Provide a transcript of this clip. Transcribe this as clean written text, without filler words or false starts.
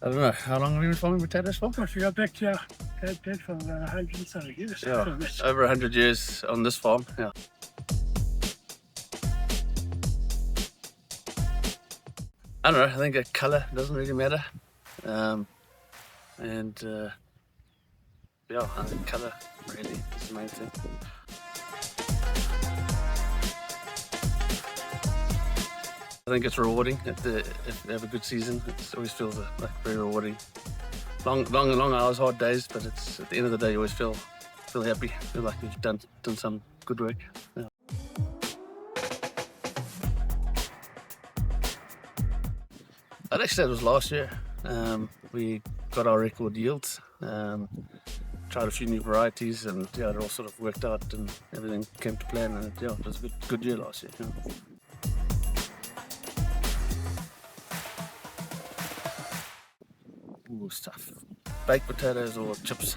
I don't know, how long have you been farming potatoes for? If you go back to our dad for about 100 and something years. Yeah, over 100 years on this farm, yeah. I don't know, I think the colour doesn't really matter. Yeah, I think colour really is the main thing. I think it's rewarding if you have a good season. It always feels like very rewarding. Long hours, hard days, but it's at the end of the day you always feel happy, feel like you've done some good work. Yeah. I'd actually say it was last year. We got our record yields, tried a few new varieties, and yeah, it all sort of worked out and everything came to plan, and yeah, it was a good year last year. Yeah. Ooh, stuff. Baked potatoes or chips.